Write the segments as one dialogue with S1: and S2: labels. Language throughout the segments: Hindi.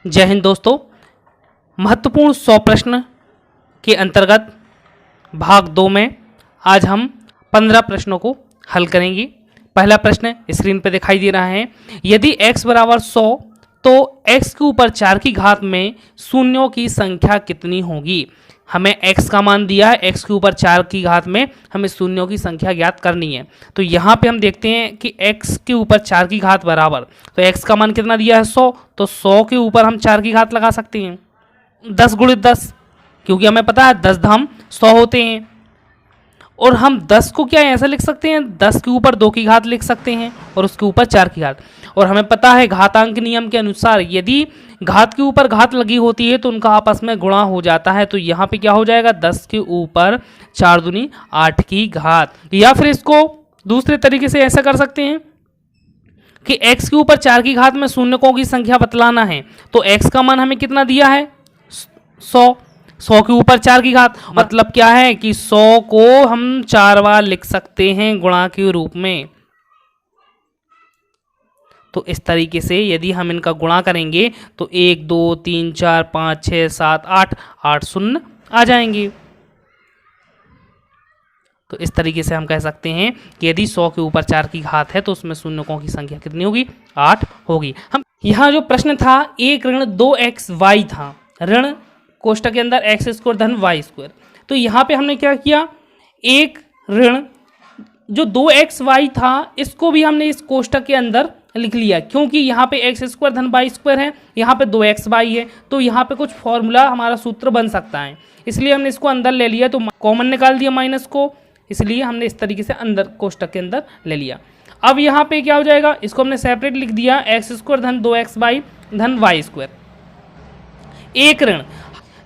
S1: जय हिंद दोस्तों। महत्वपूर्ण 100 प्रश्न के अंतर्गत भाग 2 में आज हम 15 प्रश्नों को हल करेंगे। पहला प्रश्न स्क्रीन पर दिखाई दे रहा है। यदि x बराबर 100 तो x के ऊपर 4 की घात में शून्यों की संख्या कितनी होगी। हमें x का मान दिया है, x के ऊपर 4 की घात में हमें शून्यों की संख्या ज्ञात करनी है। तो यहाँ पे हम देखते हैं कि x के ऊपर 4 की घात बराबर, तो x का मान कितना दिया है 100, तो 100 के ऊपर हम 4 की घात लगा सकते हैं 10 गुणित 10, क्योंकि हमें पता है 10 धाम 100 होते हैं। और हम 10 को क्या ऐसा लिख सकते हैं, 10 के ऊपर 2 की घात लिख सकते हैं और उसके ऊपर 4 की घात। और हमें पता है घातांक नियम के अनुसार यदि घात के ऊपर घात लगी होती है तो उनका आपस में गुणा हो जाता है। तो यहाँ पे क्या हो जाएगा, 10 के ऊपर 4 दूनी 8 की घात। या फिर इसको दूसरे तरीके से ऐसा कर सकते हैं कि x के ऊपर 4 की घात में शून्यकों की संख्या बतलाना है। तो x का मान हमें कितना दिया है 100 के ऊपर 4 की घात, मतलब क्या है कि 100 को हम 4 बार लिख सकते हैं गुणा के रूप में। तो इस तरीके से यदि हम इनका गुणा करेंगे तो 1 2 3 4 5 6 7 8 शून्य आ जाएंगे। तो इस तरीके से हम कह सकते हैं कि यदि 100 के ऊपर 4 की घात है तो उसमें शून्यकों की संख्या कितनी होगी, 8 होगी। हम यहाँ जो प्रश्न था 1 ऋण 2xy था, ऋण कोष्टक के अंदर एक्स स्क्वायर धन वाई स्क्वायर। तो यहाँ पे हमने क्या किया, एक ऋण जो 2xy था इसको भी हमने इस कोष्टक के अंदर लिख लिया, क्योंकि यहाँ पे एक्स स्क्वायर धन वाई स्क्वायर है, यहाँ पे 2xy है, तो यहाँ पे कुछ फॉर्मूला हमारा सूत्र बन सकता है, इसलिए हमने इसको अंदर ले लिया। तो कॉमन निकाल दिया माइनस को, इसलिए हमने इस तरीके से अंदर कोष्टक के अंदर ले लिया। अब यहाँ पे क्या हो जाएगा, इसको हमने सेपरेट लिख दिया, एक्स स्क्वायर धन 2xy धन वाई स्क्वायर। एक ऋण,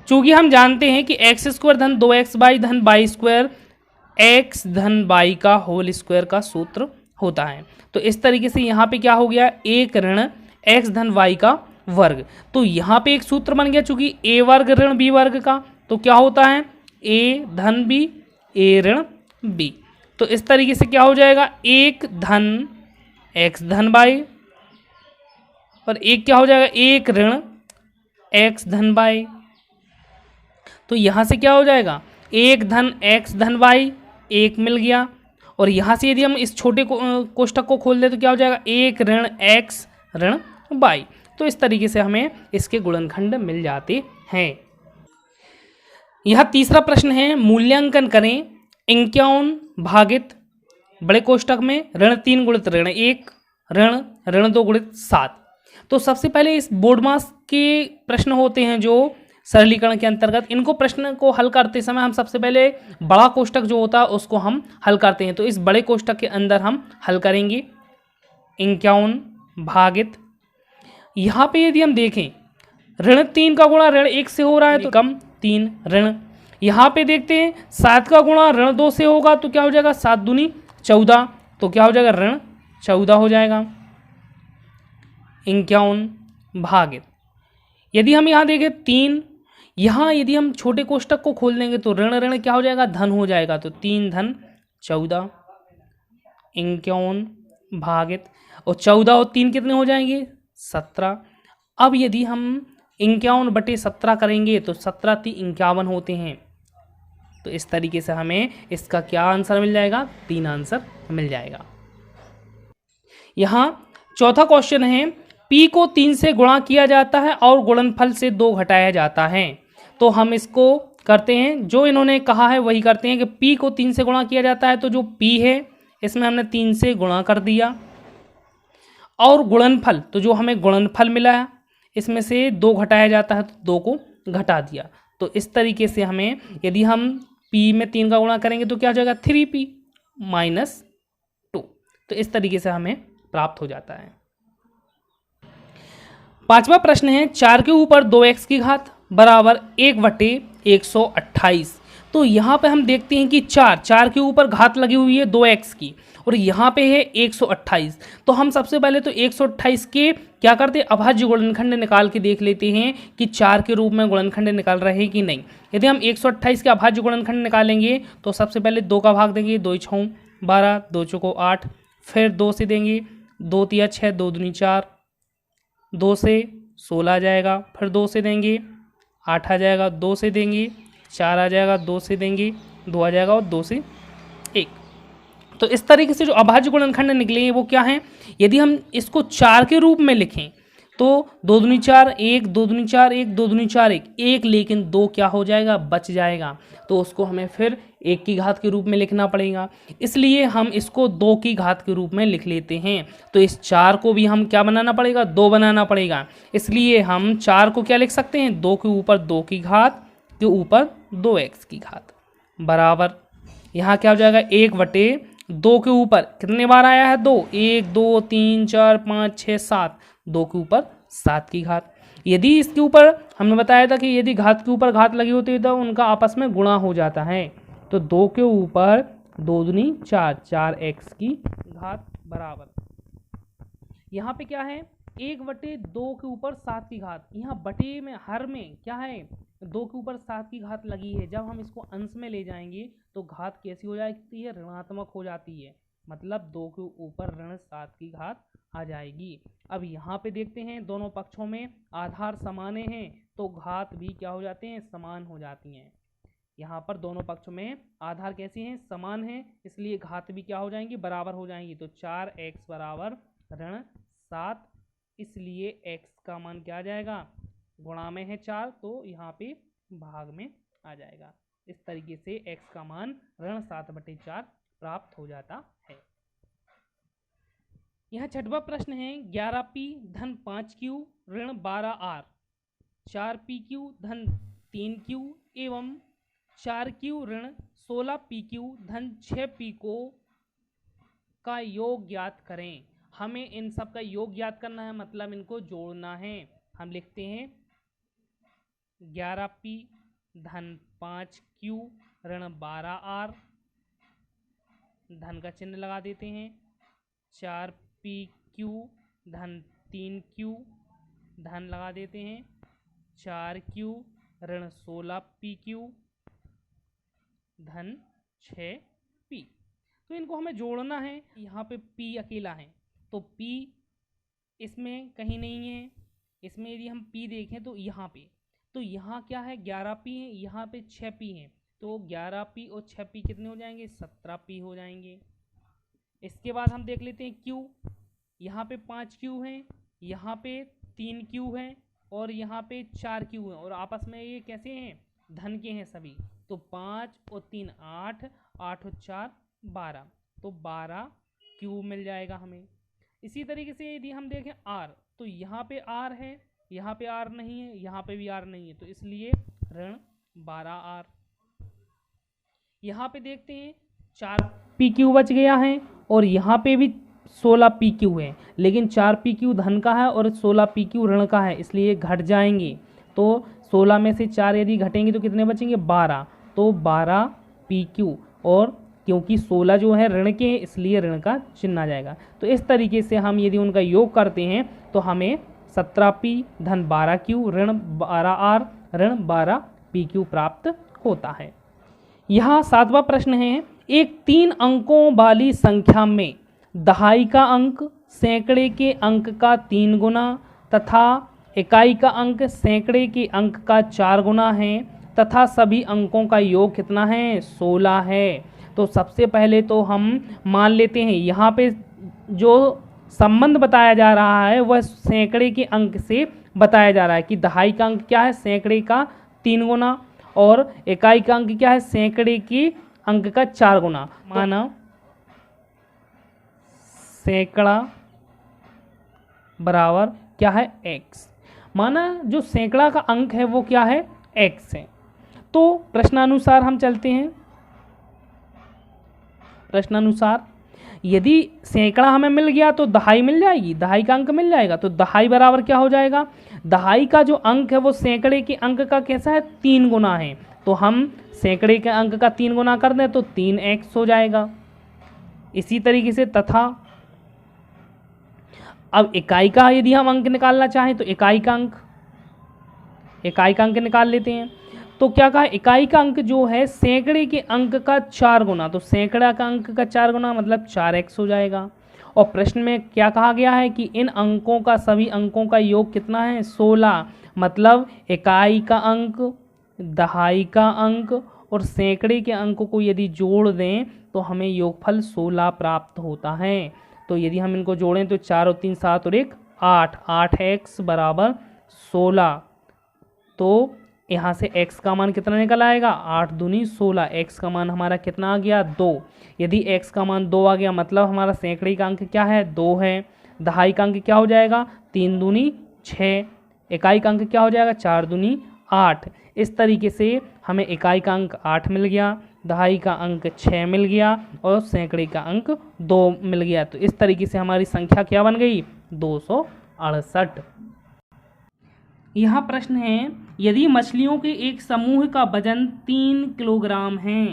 S1: चूंकि हम जानते हैं कि एक्स स्क्वायर धन 2xy धन वाई स्क्वायर एक्स धन वाई का होल स्क्वायर का सूत्र होता है। तो इस तरीके से यहाँ पे क्या हो गया, एक ऋण एक्स धन वाई का वर्ग। तो यहाँ पे एक सूत्र बन गया, चूंकि ए वर्ग ऋण बी वर्ग का, तो क्या होता है ए धन बी ए ऋण बी। तो इस तरीके से क्या हो जाएगा, एक धन एक्स धन वाई और एक क्या हो जाएगा, एक ऋण एक्स धन वाई। तो यहाँ से क्या हो जाएगा, एक धन एक्स धन वाई एक मिल गया, और यहाँ से यदि हम इस छोटे कोष्टक को खोल दें तो क्या हो जाएगा, एक ऋण एक्स ऋण वाई। तो इस तरीके से हमें इसके गुणनखंड मिल जाते हैं। यह तीसरा प्रश्न है, मूल्यांकन करें 51 भागित बड़े कोष्टक में ऋण 3 गुणित ऋण 1 ऋण ऋण 2 गुणित 7। तो सबसे पहले इस बोर्ड मास के प्रश्न होते हैं जो सरलीकरण के अंतर्गत, इनको प्रश्न को हल करते समय हम सबसे पहले बड़ा कोष्टक जो होता है उसको हम हल करते हैं। तो इस बड़े कोष्टक के अंदर हम हल करेंगे 51 भागित, यहाँ पे यदि हम देखें ऋण 3 का गुणा ऋण 1 से हो रहा है तो कम 3 ऋण। यहाँ पे देखते हैं 7 का गुणा ऋण 2 से होगा तो क्या हो जाएगा, 7 दूनी 14, तो क्या हो जाएगा ऋण 14 हो जाएगा 51 भागित। यदि हम यहाँ देखें 3, यहाँ यदि हम छोटे कोष्टक को खोल देंगे तो ऋण ऋण क्या हो जाएगा, धन हो जाएगा, तो 3 धन 14 51 भागित, और 14 और 3 कितने हो जाएंगे 17। अब यदि हम 51 बटे 17 करेंगे तो 17 3 51 होते हैं। तो इस तरीके से हमें इसका क्या आंसर मिल जाएगा, 3 आंसर मिल जाएगा। यहाँ चौथा क्वेश्चन है, P को 3 से गुणा किया जाता है और गुणनफल से 2 घटाया जाता है। तो हम इसको करते हैं, जो इन्होंने कहा है वही करते हैं कि P को 3 से गुणा किया जाता है, तो जो P है इसमें हमने 3 से गुणा कर दिया, और गुणनफल, तो जो हमें गुणनफल मिला है इसमें से 2 घटाया जाता है तो 2 को घटा दिया। तो इस तरीके से हमें यदि हम P में 3 का गुणा करेंगे तो क्या हो जाएगा, 3P माइनस 2। तो इस तरीके से हमें प्राप्त हो जाता है। पांचवा प्रश्न है, 4 के ऊपर 2x की घात बराबर 1/128। तो यहाँ पे हम देखते हैं कि 4 के ऊपर घात लगी हुई है 2x की, और यहाँ पे है 128। तो हम सबसे पहले तो 128 के क्या करते हैं, अभाज्य गुणनखंड निकाल के देख लेते हैं कि 4 के रूप में गुणनखंड निकाल रहे हैं कि नहीं। यदि हम 128 के अभाज्य गुणनखंड निकालेंगे तो सबसे पहले 2 का भाग देंगे, 2 6 12 2 चौको 8, फिर 2 से देंगे, 2 3 6 2 दूनी 4, 2 से 16 आ जाएगा, फिर 2 से देंगे 8 आ जाएगा, 2 से देंगे 4 आ जाएगा, 2 से देंगे 2 आ जाएगा और 2 से 1। तो इस तरीके से जो अभाज्य गुणनखंड निकले हैं वो क्या हैं, यदि हम इसको 4 के रूप में लिखें तो 2 दूनी 4 1, 2 दूनी 4 1, 2 दूनी 4 1, लेकिन 2 क्या हो जाएगा, बच जाएगा, तो उसको हमें फिर 1 की घात के रूप में लिखना पड़ेगा। इसलिए हम इसको 2 की घात के रूप में लिख लेते हैं। तो इस 4 को भी हम क्या बनाना पड़ेगा, 2 बनाना पड़ेगा। इसलिए हम 4 को क्या लिख सकते हैं, 2 के ऊपर 2 की घात के ऊपर 2x की घात बराबर, यहाँ क्या हो जाएगा 1/2 के ऊपर कितने बार आया है 2, 1 2 3 4 5 6 7, 2 के ऊपर 7 की घात। यदि इसके ऊपर हमने बताया था कि यदि घात के ऊपर घात लगी होती है तो उनका आपस में गुणा हो जाता है। तो 2 के ऊपर 2 दूनी 4, 4x की घात बराबर, यहाँ पे क्या है 1/2 के ऊपर 7 की घात, यहाँ बटे में हर में क्या है 2 के ऊपर 7 की घात लगी है। जब हम इसको अंश में ले जाएंगे तो घात कैसी हो जाती है, ऋणात्मक हो जाती है, मतलब 2 के ऊपर ऋण 7 की घात आ जाएगी। अब यहाँ पे देखते हैं दोनों पक्षों में आधार समान हैं तो घात भी क्या हो जाते हैं, समान हो जाती हैं। यहाँ पर दोनों पक्षों में आधार कैसे हैं, समान हैं, इसलिए घात भी क्या हो जाएंगी, बराबर हो जाएंगी। तो 4x बराबर ऋण 7, इसलिए x का मान क्या आ जाएगा, गुणा में है 4 तो यहाँ पे भाग में आ जाएगा। इस तरीके से x का मान ऋण 7/4 प्राप्त हो जाता है। यहाँ छठवां प्रश्न है 11p धन 5q ऋण 12r, 4pq धन 3q एवं 4q ऋण 16pq धन 6p का योग ज्ञात करें। हमें इन सब का योग ज्ञात करना है, मतलब इनको जोड़ना है। हम लिखते हैं 11p धन 5q ऋण 12r, धन का चिन्ह लगा देते हैं, 4pq धन 3q धन लगा देते हैं, 4q ऋण 16pq धन 6p। तो इनको हमें जोड़ना है। यहाँ पे p अकेला है तो p इसमें कहीं नहीं है, इसमें यदि हम p देखें तो यहाँ क्या है 11p है, यहाँ पे 6p है, तो 11p और 6p कितने हो जाएंगे, 17p हो जाएंगे। इसके बाद हम देख लेते हैं q, यहाँ पे 5q है, यहाँ पे 3q है और यहाँ पे 4q है और आपस में ये कैसे हैं, धन के हैं सभी। तो 5 और 3 8, 8 और 4 12, तो 12q मिल जाएगा हमें। इसी तरीके से यदि हम देखें r, तो यहाँ पे r है, यहाँ पे r नहीं है, यहाँ पे भी r नहीं है, तो इसलिए ऋण 12r। यहाँ पे देखते हैं 4pq बच गया है और यहाँ पे भी 16pq है, लेकिन 4pq धन का है और 16pq ऋण का है, इसलिए घट जाएंगे। तो 16 में से 4 यदि घटेंगे तो कितने बचेंगे, 12, तो 12pq, और क्योंकि 16 जो है ऋण के हैं इसलिए ऋण का चिन्ह आ जाएगा। तो इस तरीके से हम यदि उनका योग करते हैं तो हमें 17p धन 12q ऋण 12r ऋण 12pq प्राप्त होता है। यहाँ 7वां प्रश्न है, एक 3 अंकों वाली संख्या में दहाई का अंक सैकड़े के अंक का 3 गुना तथा इकाई का अंक सैकड़े के अंक का 4 गुना है तथा सभी अंकों का योग कितना है, 16 है। तो सबसे पहले तो हम मान लेते हैं यहाँ पे जो संबंध बताया जा रहा है वह सैकड़े के अंक से बताया जा रहा है कि दहाई का अंक क्या है, सैकड़े का 3 गुना और इकाई का अंक क्या है, सैकड़े के अंक का 4 गुना। माना सैकड़ा बराबर क्या है, x। माना जो सैकड़ा का अंक है वो क्या है, x है। तो प्रश्नानुसार हम चलते हैं। प्रश्नानुसार यदि सैकड़ा हमें मिल गया तो दहाई मिल जाएगी, दहाई का अंक मिल जाएगा। तो दहाई बराबर क्या हो जाएगा, दहाई का जो अंक है वो सैकड़े के अंक का कैसा है, 3 गुना है। तो हम सैकड़े के अंक का 3 गुना कर दें तो 3x हो जाएगा। इसी तरीके से तथा अब इकाई का यदि हम अंक निकालना चाहें तो इकाई का अंक निकाल लेते हैं। तो क्या कहा, इकाई का अंक जो है सैकड़े के अंक का 4 गुना, तो सैकड़ा का अंक का 4 गुना मतलब 4x हो जाएगा। और प्रश्न में क्या कहा गया है कि इन अंकों का सभी अंकों का योग कितना है 16, मतलब इकाई का अंक, दहाई का अंक और सैकड़े के अंकों को यदि जोड़ दें तो हमें योगफल 16 प्राप्त होता है। तो यदि हम इनको जोड़ें तो 4 और 3 7 और 1 8, 8x बराबर 16। तो यहाँ से x का मान कितना निकल आएगा 8 दूनी 16, x का मान हमारा कितना आ गया 2। यदि x का मान 2 आ गया मतलब हमारा सैकड़े का अंक क्या है 2 है, दहाई का अंक क्या हो जाएगा 3 दूनी 6, इकाई का अंक क्या हो जाएगा 4 दूनी 8। इस तरीके से हमें इकाई का अंक 8 मिल गया, दहाई का अंक 6 मिल गया और सैकड़े का अंक 2 मिल गया। तो इस तरीके से हमारी संख्या क्या बन गई 268। यहाँ प्रश्न है यदि मछलियों के एक समूह का वजन 3 किलोग्राम है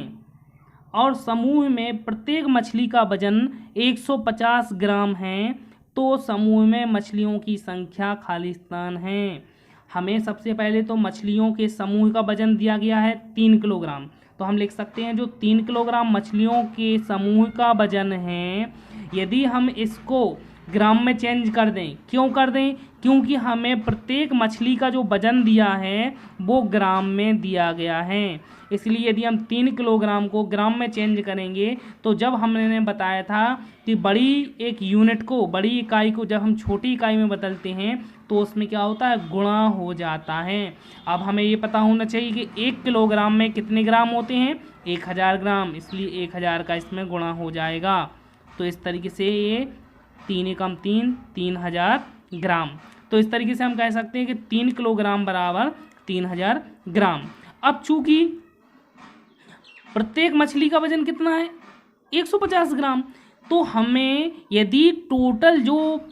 S1: और समूह में प्रत्येक मछली का वजन 150 ग्राम है तो समूह में मछलियों की संख्या खाली स्थान है। हमें सबसे पहले तो मछलियों के समूह का वजन दिया गया है 3 किलोग्राम, तो हम लिख सकते हैं जो 3 किलोग्राम मछलियों के समूह का वजन है, यदि हम इसको ग्राम में चेंज कर दें, क्यों कर दें, क्योंकि हमें प्रत्येक मछली का जो वजन दिया है वो ग्राम में दिया गया है। इसलिए यदि हम 3 किलोग्राम को ग्राम में चेंज करेंगे तो जब हमने बताया था कि बड़ी एक यूनिट को, बड़ी इकाई को जब हम छोटी इकाई में बदलते हैं तो उसमें क्या होता है गुणा हो जाता है। अब हमें ये पता होना चाहिए कि 1 किलोग्राम में कितने ग्राम होते हैं 1000 ग्राम, इसलिए 1000 का इसमें गुणा हो जाएगा। तो इस तरीके से ये 3 एकम 3, 3000 ग्राम। तो इस तरीके से हम कह सकते हैं कि 3 किलोग्राम बराबर 3000 ग्राम। अब चूंकि प्रत्येक मछली का वजन कितना है 150 ग्राम, तो हमें यदि टोटल जो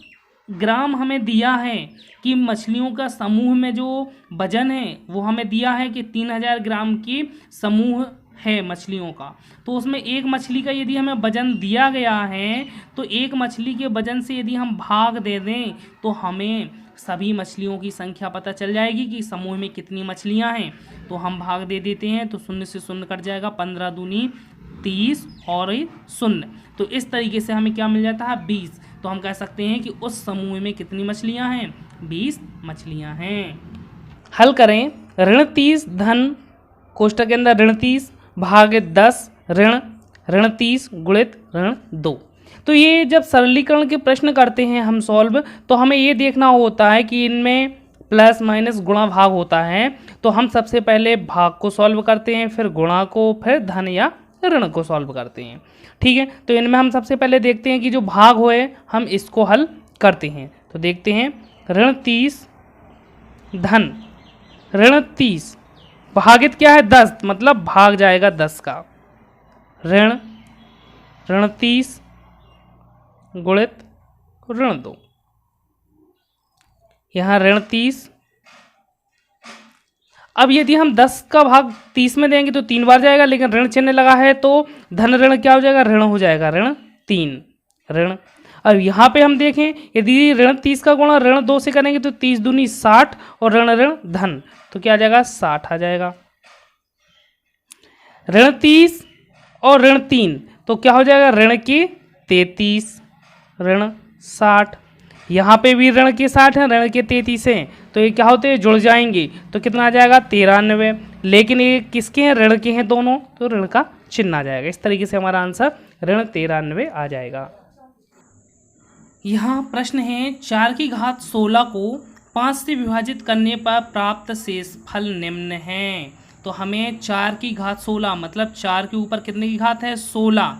S1: ग्राम हमें दिया है कि मछलियों का समूह में जो वजन है वो हमें दिया है कि 3000 ग्राम की समूह है मछलियों का, तो उसमें एक मछली का यदि हमें वजन दिया गया है तो एक मछली के वजन से यदि हम भाग दे दें तो हमें सभी मछलियों की संख्या पता चल जाएगी कि समूह में कितनी मछलियां हैं। तो हम भाग दे देते हैं तो 0 से 0 कट जाएगा, 15 दूनी 30 और 0। तो इस तरीके से हमें क्या मिल जाता है 20। तो हम कह सकते हैं कि उस समूह में कितनी मछलियां हैं 20 मछलियां हैं। हल करें ऋण 30 धन कोष्ठक के अंदर ऋण 30 भाग 10 ऋण 30 गुणित ऋण 2। तो ये जब सरलीकरण के प्रश्न करते हैं हम सॉल्व, तो हमें ये देखना होता है कि इनमें प्लस माइनस गुणा भाग होता है। तो हम सबसे पहले भाग को सॉल्व करते हैं, फिर गुणा को, फिर धन या ऋण को सॉल्व करते हैं। ठीक है, तो इनमें हम सबसे पहले देखते हैं कि जो भाग होए हम इसको हल करते हैं। तो देखते हैं ऋण 30 धन ऋण 30 भागित क्या है 10, मतलब भाग जाएगा 10 का, ऋण 30 गुणित ऋण 2। यहाँ ऋण 30, अब यदि हम 10 का भाग 30 में देंगे तो 3 बार जाएगा, लेकिन ऋण चिन्ह लगा है तो धन ऋण क्या हो जाएगा ऋण हो जाएगा, ऋण 3 ऋण। अब यहाँ पे हम देखें यदि ऋण 30 का गुणा ऋण 2 से करेंगे तो 30 दूनी 60 और ऋण ऋण धन, तो क्या आ जाएगा 60 आ जाएगा। ऋण 30 और ऋण 3 तो क्या हो जाएगा ऋण के 33 ऋण 60। यहाँ पे भी ऋण के 60 है, ऋण के 33 हैं, तो ये क्या होते हैं जुड़ जाएंगे, तो कितना आ जाएगा 93। लेकिन ये किसके हैं ऋण के हैं दोनों, तो ऋण का चिन्ह आ जाएगा। इस तरीके से हमारा आंसर ऋण 93 आ जाएगा। यहाँ प्रश्न है 4 की घात 16 को 5 से विभाजित करने पर प्राप्त शेषफल निम्न है। तो हमें 4 की घात 16 मतलब 4 के ऊपर कितने की घात है 16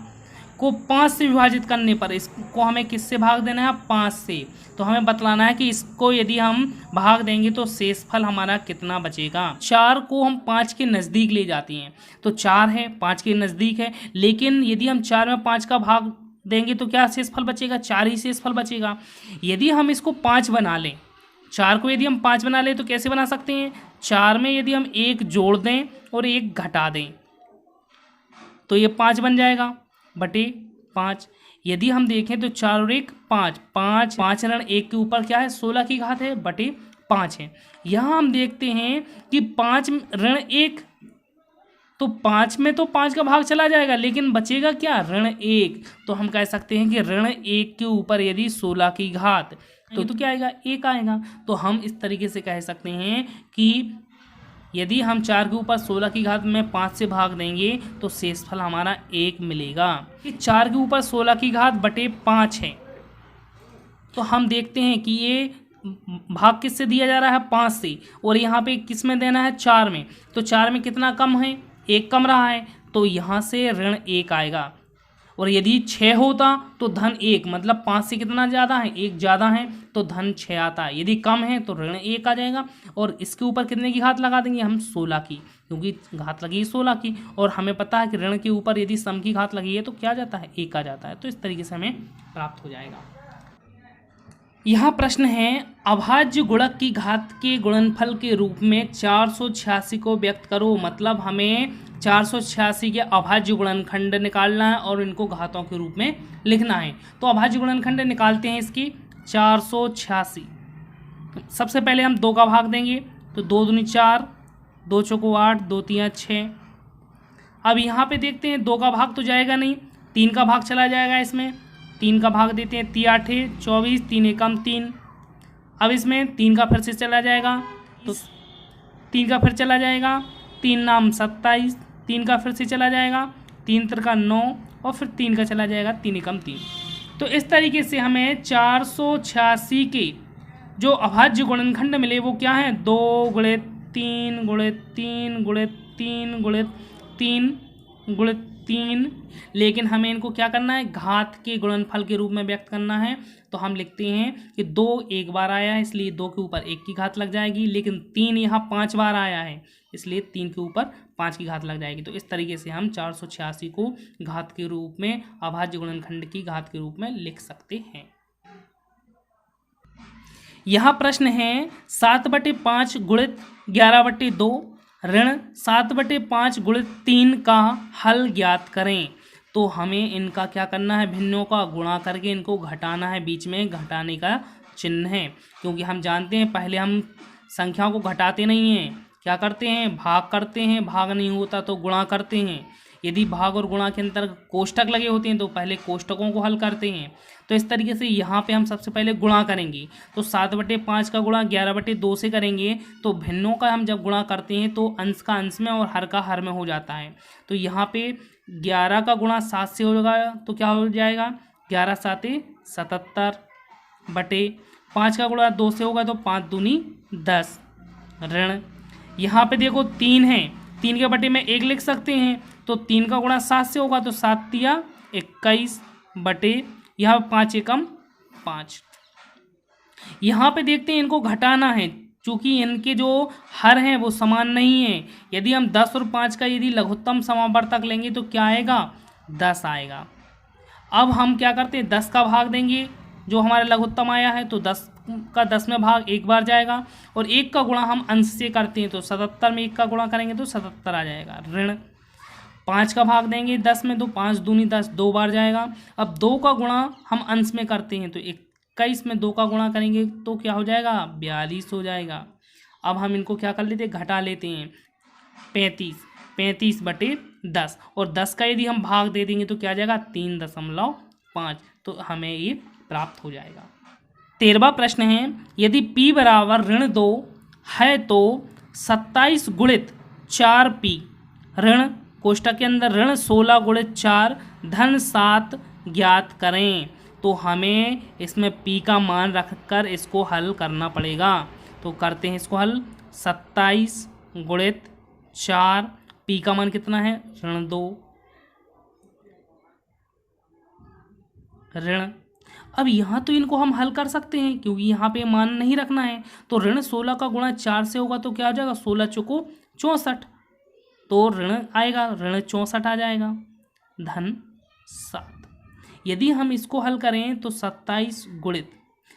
S1: को 5 से विभाजित करने पर इसको हमें किससे भाग देना है 5 से। तो हमें बतलाना है कि इसको यदि हम भाग देंगे तो शेषफल हमारा कितना बचेगा। 4 को हम 5 के नज़दीक ले जाते हैं, तो 4 है 5 के नज़दीक है, लेकिन यदि हम 4 में 5 का भाग देंगे तो क्या शेषफल बचेगा 4 ही शेषफल बचेगा। यदि हम इसको 5 बना लें, 4 को यदि हम 5 बना लें तो कैसे बना सकते हैं, 4 में यदि हम 1 जोड़ दें और 1 घटा दें तो ये 5 बन जाएगा बटे 5। यदि हम देखें तो 4 और 1 5, 5 ऋण 1 के ऊपर क्या है 16 की घात है बटे 5 है। यहाँ हम देखते हैं कि 5 ऋण 1 तो 5 में तो 5 का भाग चला जाएगा, लेकिन बचेगा क्या, ऋण 1। तो हम कह सकते हैं कि ऋण 1 के ऊपर यदि 16 की घात तो क्या आएगा, 1 आएगा। तो हम इस तरीके से कह सकते हैं कि यदि हम 4 के ऊपर 16 की घात में 5 से भाग देंगे तो शेषफल हमारा 1 मिलेगा। ये 4 के ऊपर 16 की घात बटे 5 है। तो हम देखते हैं कि ये भाग किससे दिया जा रहा है, 5 से, और यहाँ पे किस में देना है, 4 में। तो 4 में कितना कम है, 1 कम रहा है, तो यहाँ से ऋण 1 आएगा। और यदि 6 होता तो धन 1, मतलब 5 से कितना ज़्यादा है, 1 ज़्यादा है, तो धन 6 आता है। यदि कम है तो ऋण 1 आ जाएगा। और इसके ऊपर कितने की घात लगा देंगे हम, 16 की, क्योंकि घात लगी 16 की, और हमें पता है कि ऋण के ऊपर यदि सम की घात लगी है तो क्या जाता है, 1 आ जाता है। तो इस तरीके से हमें प्राप्त हो जाएगा। यहाँ प्रश्न है, अभाज्य गुणक की घात के गुणनफल के रूप में 486 को व्यक्त करो। मतलब हमें 486 के अभाज्य गुणनखंड निकालना है और इनको घातों के रूप में लिखना है। तो अभाज्य गुणनखंड निकालते हैं इसकी। 486 सबसे पहले हम 2 का भाग देंगे, तो 2 दूनी 4, 2 चौको 8, 2 तिया 6। अब यहाँ पे देखते हैं 2 का भाग तो जाएगा नहीं, 3 का भाग चला जाएगा इसमें। 3 का भाग देते हैं, 3 8 24, 3 एकम 3। अब इसमें 3 का फिर से चला जाएगा, तो 3 का फिर चला जाएगा, 3 नाम 27, 3 का फिर से चला जाएगा, 3 त्रिका 9, और फिर 3 का चला जाएगा, 3 एकम 3। तो इस तरीके से हमें 486 के जो अभाज्य गुणनखंड मिले वो क्या है, 2 गुणित 3 गुणित 3 गुणित 3 गुणित 3 गुणित 3। लेकिन हमें इनको क्या करना है, घात के गुणनफल के रूप में व्यक्त करना है। तो हम लिखते हैं कि 2 एक बार आया है, इसलिए 2 के ऊपर 1 की घात लग जाएगी। लेकिन 3 यहाँ 5 बार आया है, इसलिए 3 के ऊपर 5 की घात लग जाएगी। तो इस तरीके से हम 486 को घात के रूप में, अभाज्य गुणनखंड की घात के रूप में लिख सकते हैं। यहाँ प्रश्न है, 7/5 गुणित 11/2 ऋण 7/5 गुणित 3 का हल ज्ञात करें। तो हमें इनका क्या करना है, भिन्नों का गुणा करके इनको घटाना है, बीच में घटाने का चिन्ह है। क्योंकि हम जानते हैं पहले हम संख्याओं को घटाते नहीं हैं, क्या करते हैं, भाग करते हैं, भाग नहीं होता तो गुणा करते हैं। यदि भाग और गुणा के अंतर कोष्टक लगे होते हैं तो पहले कोष्टकों को हल करते हैं। तो इस तरीके से यहाँ पे हम सबसे पहले गुणा करेंगे। तो 7/5 का गुणा 11/2 से करेंगे। तो भिन्नों का हम जब गुणा करते हैं तो अंश का अंश में और हर का हर में हो जाता है। तो यहाँ पे 11 का गुणा 7 से होगा तो क्या हो जाएगा, 11 7 77 बटे 5 का गुणा 2 से होगा तो 5 दूनी 10 ऋण। यहाँ पे देखो 3 है, 3 के बटे में 1 लिख सकते हैं। तो 3 का गुणा 7 से होगा तो 7 तिया 21 बटे यहाँ 5 एकम 5। यहाँ पे देखते हैं इनको घटाना है, चूँकि इनके जो हर हैं वो समान नहीं है। यदि हम 10 और 5 का यदि लघुत्तम समावर्तक लेंगे तो क्या आएगा, 10 आएगा। अब हम क्या करते हैं, 10 का भाग देंगे, जो हमारा लघुत्तम आया है, तो 10 का 10 में भाग 1 बार जाएगा। और 1 का गुणा हम अंश से करते हैं, तो 77 में 1 का गुणा करेंगे तो 77 आ जाएगा ऋण। 5 का भाग देंगे 10 में, तो 5 दूनी 10 2 बार जाएगा। अब 2 का गुणा हम अंश में करते हैं, तो 21 में 2 का गुणा करेंगे तो क्या हो जाएगा, 42 हो जाएगा। अब हम इनको क्या कर लेते हैं, घटा लेते हैं, 35 बटे 10, और 10 का यदि हम भाग दे देंगे तो क्या आ जाएगा, 3.5। तो हमें ये प्राप्त हो जाएगा। 13वां प्रश्न है, यदि p बराबर ऋण 2 है तो 27 गुणित 4p ऋण कोष्टक के अंदर ऋण 16 गुणित 4 धन 7 ज्ञात करें। तो हमें इसमें p का मान रखकर इसको हल करना पड़ेगा। तो करते हैं इसको हल। 27 गुणित 4, p का मान कितना है, ऋण 2 ऋण। अब यहाँ तो इनको हम हल कर सकते हैं क्योंकि यहाँ पे मान नहीं रखना है। तो ऋण 16 का गुणा 4 से होगा तो क्या आ जाएगा, 16 चौको 64, तो ऋण आएगा, ऋण 64 आ जाएगा धन 7। यदि हम इसको हल करें तो 27 गुणित,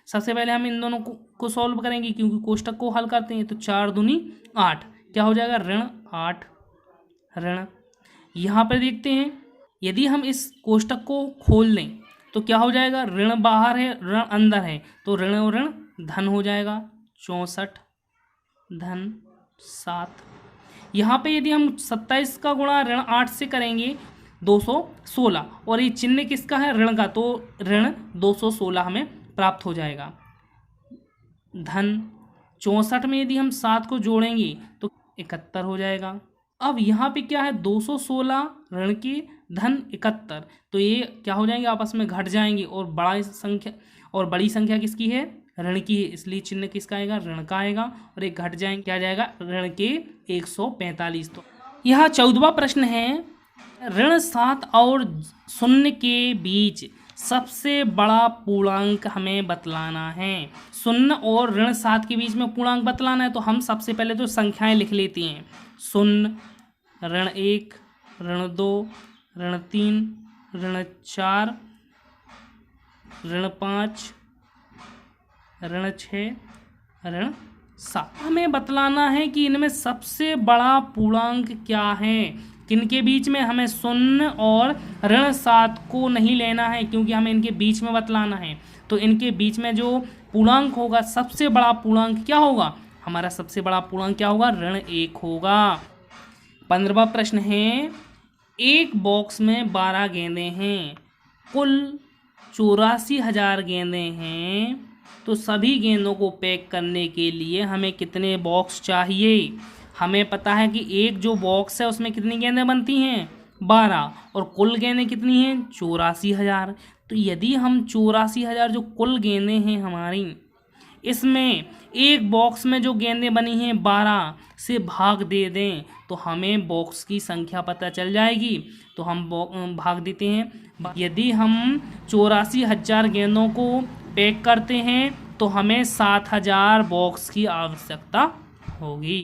S1: सबसे पहले हम इन दोनों को सॉल्व करेंगे क्योंकि कोष्टक को हल करते हैं। तो 4 दूनी 8, क्या हो जाएगा, ऋण 8 ऋण। यहाँ पर देखते हैं यदि हम इस कोष्टक को खोल दें तो क्या हो जाएगा, ऋण बाहर है ऋण अंदर है, तो ऋण और ऋण धन हो जाएगा, 64 धन 7। यहाँ पे यदि हम 27 का गुणा ऋण 8 से करेंगे 216, और ये चिन्ह किसका है, ऋण का, तो ऋण 216 हमें प्राप्त हो जाएगा। धन 64 में यदि हम 7 को जोड़ेंगे तो 71 हो जाएगा। अब यहाँ पे क्या है, 216 ऋण के धन 71, तो ये क्या हो जाएंगे, आपस में घट जाएंगे, और बड़ी संख्या किसकी है, ऋण की है, इसलिए चिन्ह किसका आएगा, ऋण का आएगा, और एक घट जाएंगे, क्या जाएगा, ऋण के 145। तो यह 14वां प्रश्न है, ऋण 7 और 0 के बीच सबसे बड़ा पूर्णांक हमें बतलाना है। 0 और ऋण 7 के बीच में पूर्णांक बतलाना है, तो हम सबसे पहले तो संख्याएं लिख लेते हैं। 0, ऋण 1, ऋण 2, ऋण 3, ऋण 4, ऋण 5, ऋण 6, ऋण 7। हमें बतलाना है कि इनमें सबसे बड़ा पूर्णांक क्या है, किनके बीच में, हमें 0 और ऋण 7 को नहीं लेना है, क्योंकि हमें इनके बीच में बतलाना है। तो इनके बीच में जो पूर्णांक होगा, सबसे बड़ा पूर्णांक क्या होगा, हमारा सबसे बड़ा पूर्णांक क्या होगा, ऋण 1 होगा। 15वां प्रश्न है, एक बॉक्स में 12 गेंदे हैं, कुल 84,000 गेंदे हैं, तो सभी गेंदों को पैक करने के लिए हमें कितने बॉक्स चाहिए। हमें पता है कि एक जो बॉक्स है उसमें कितनी गेंदें बनती हैं, 12, और कुल गेंदें कितनी हैं, 84,000। तो यदि हम 84,000 जो कुल गेंदें हैं हमारी, इसमें एक बॉक्स में जो गेंदें बनी हैं 12 से भाग दे दें, तो हमें बॉक्स की संख्या पता चल जाएगी। तो हम भाग देते हैं। यदि हम 84,000 गेंदों को पैक करते हैं तो हमें 7,000 बॉक्स की आवश्यकता होगी।